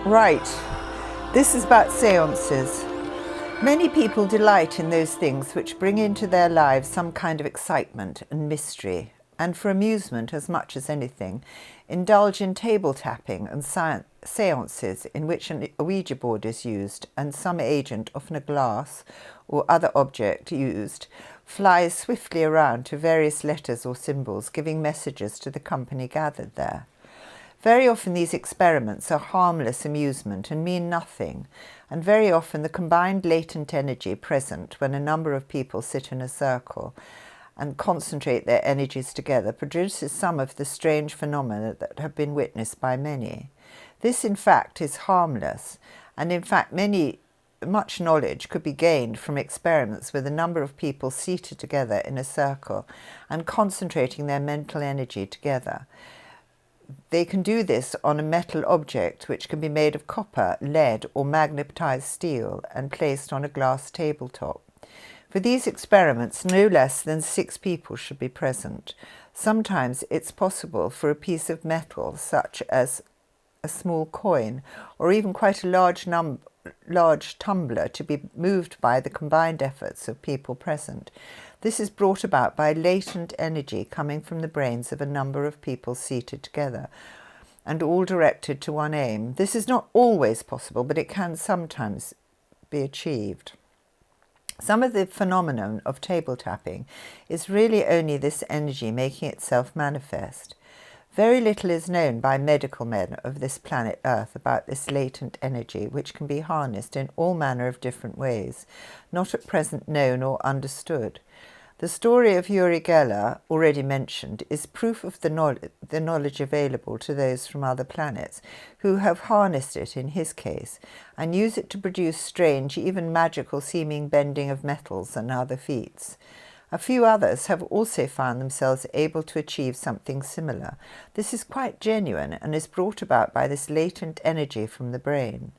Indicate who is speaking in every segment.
Speaker 1: Right. This is about seances. Many people delight in those things which bring into their lives some kind of excitement and mystery, and for amusement as much as anything, indulge in table tapping and seances in which a Ouija board is used and some agent, often a glass or other object used, flies swiftly around to various letters or symbols, giving messages to the company gathered there. Very often these experiments are harmless amusement and mean nothing, and very often the combined latent energy present when a number of people sit in a circle and concentrate their energies together produces some of the strange phenomena that have been witnessed by many. This, in fact, is harmless, and in fact much knowledge could be gained from experiments with a number of people seated together in a circle and concentrating their mental energy together. They can do this on a metal object which can be made of copper, lead or magnetized steel and placed on a glass tabletop. For these experiments, no less than 6 people should be present. Sometimes it's possible for a piece of metal, such as a small coin or even quite a large tumbler, to be moved by the combined efforts of people present. This is brought about by latent energy coming from the brains of a number of people seated together and all directed to one aim. This is not always possible, but it can sometimes be achieved. Some of the phenomenon of table tapping is really only this energy making itself manifest. Very little is known by medical men of this planet Earth about this latent energy, which can be harnessed in all manner of different ways, not at present known or understood. The story of Uri Geller, already mentioned, is proof of the knowledge available to those from other planets who have harnessed it in his case and use it to produce strange, even magical seeming bending of metals and other feats. A few others have also found themselves able to achieve something similar. This is quite genuine and is brought about by this latent energy from the brain.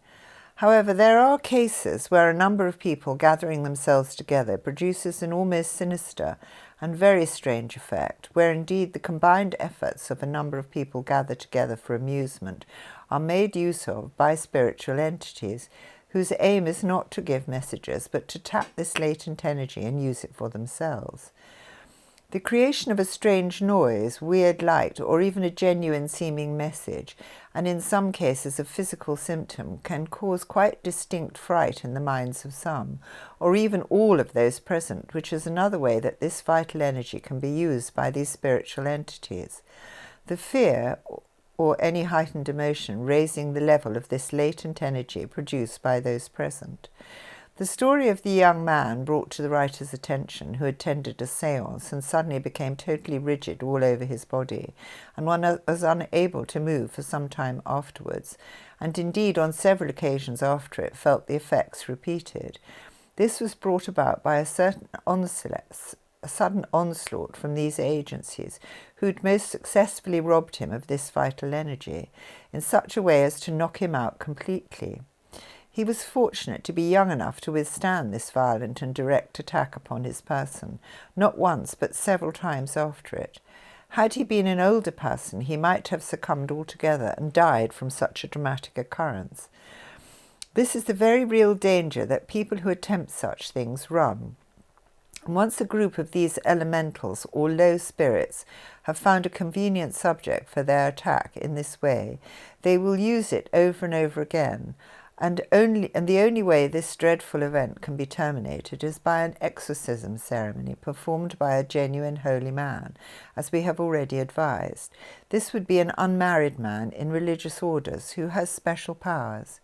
Speaker 1: However, there are cases where a number of people gathering themselves together produces an almost sinister and very strange effect, where indeed the combined efforts of a number of people gathered together for amusement are made use of by spiritual entities whose aim is not to give messages, but to tap this latent energy and use it for themselves. The creation of a strange noise, weird light, or even a genuine seeming message, and in some cases a physical symptom, can cause quite distinct fright in the minds of some, or even all of those present, which is another way that this vital energy can be used by these spiritual entities. The fear or any heightened emotion raising the level of this latent energy produced by those present. The story of the young man brought to the writer's attention who attended a séance and suddenly became totally rigid all over his body, and one was unable to move for some time afterwards, and indeed on several occasions after it felt the effects repeated. This was brought about by a sudden onslaught from these agencies, who'd most successfully robbed him of this vital energy, in such a way as to knock him out completely. He was fortunate to be young enough to withstand this violent and direct attack upon his person, not once but several times after it. Had he been an older person, he might have succumbed altogether and died from such a dramatic occurrence. This is the very real danger that people who attempt such things run. And once a group of these elementals or low spirits have found a convenient subject for their attack in this way, they will use it over and over again. And the only way this dreadful event can be terminated is by an exorcism ceremony performed by a genuine holy man, as we have already advised. This would be an unmarried man in religious orders who has special powers.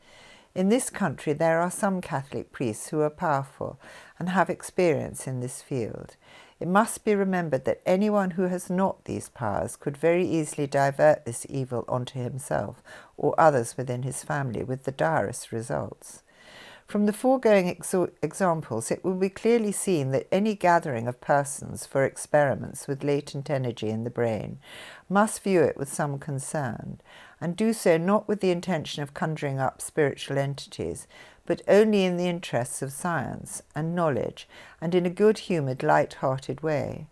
Speaker 1: In this country there are some Catholic priests who are powerful and have experience in this field. It must be remembered that anyone who has not these powers could very easily divert this evil onto himself or others within his family with the direst results. From the foregoing examples, it will be clearly seen that any gathering of persons for experiments with latent energy in the brain must view it with some concern, and do so not with the intention of conjuring up spiritual entities, but only in the interests of science and knowledge, and in a good-humoured, light-hearted way.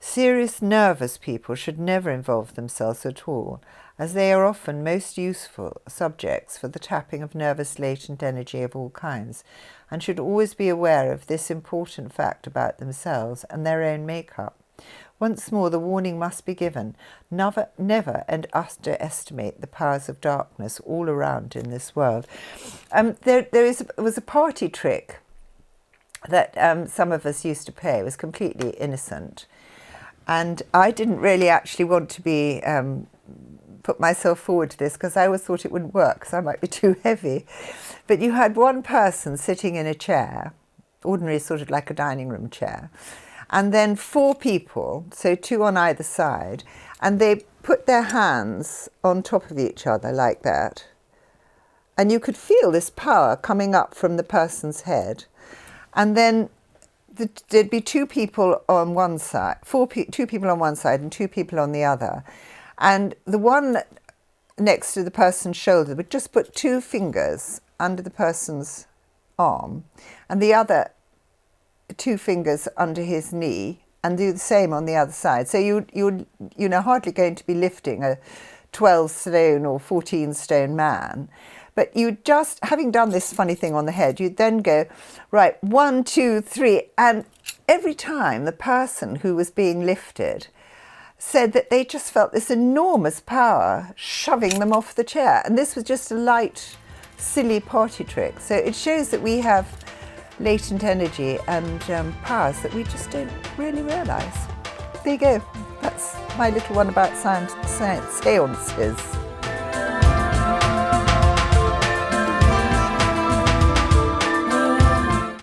Speaker 1: Serious, nervous people should never involve themselves at all, as they are often most useful subjects for the tapping of nervous latent energy of all kinds, and should always be aware of this important fact about themselves and their own makeup. Once more, the warning must be given. Never underestimate the powers of darkness all around in this world. There was a party trick that some of us used to play. It was completely innocent. And I didn't really actually want to be put myself forward to this because I always thought it wouldn't work because I might be too heavy. But you had one person sitting in a chair, ordinary sort of like a dining room chair, and then 4 people, so 2 on either side, and they put their hands on top of each other like that. And you could feel this power coming up from the person's head. And then there'd be 2 people on one side, 2 people on one side and 2 people on the other. And the one next to the person's shoulder would just put 2 fingers under the person's arm and the other 2 fingers under his knee, and do the same on the other side. So you're hardly going to be lifting a 12 stone or 14 stone man. But you just, having done this funny thing on the head, you'd then go, right, 1, 2, 3. And every time the person who was being lifted said that they just felt this enormous power shoving them off the chair. And this was just a light, silly party trick. So it shows that we have latent energy and powers that we just don't really realise. There you go. That's my little one about seances.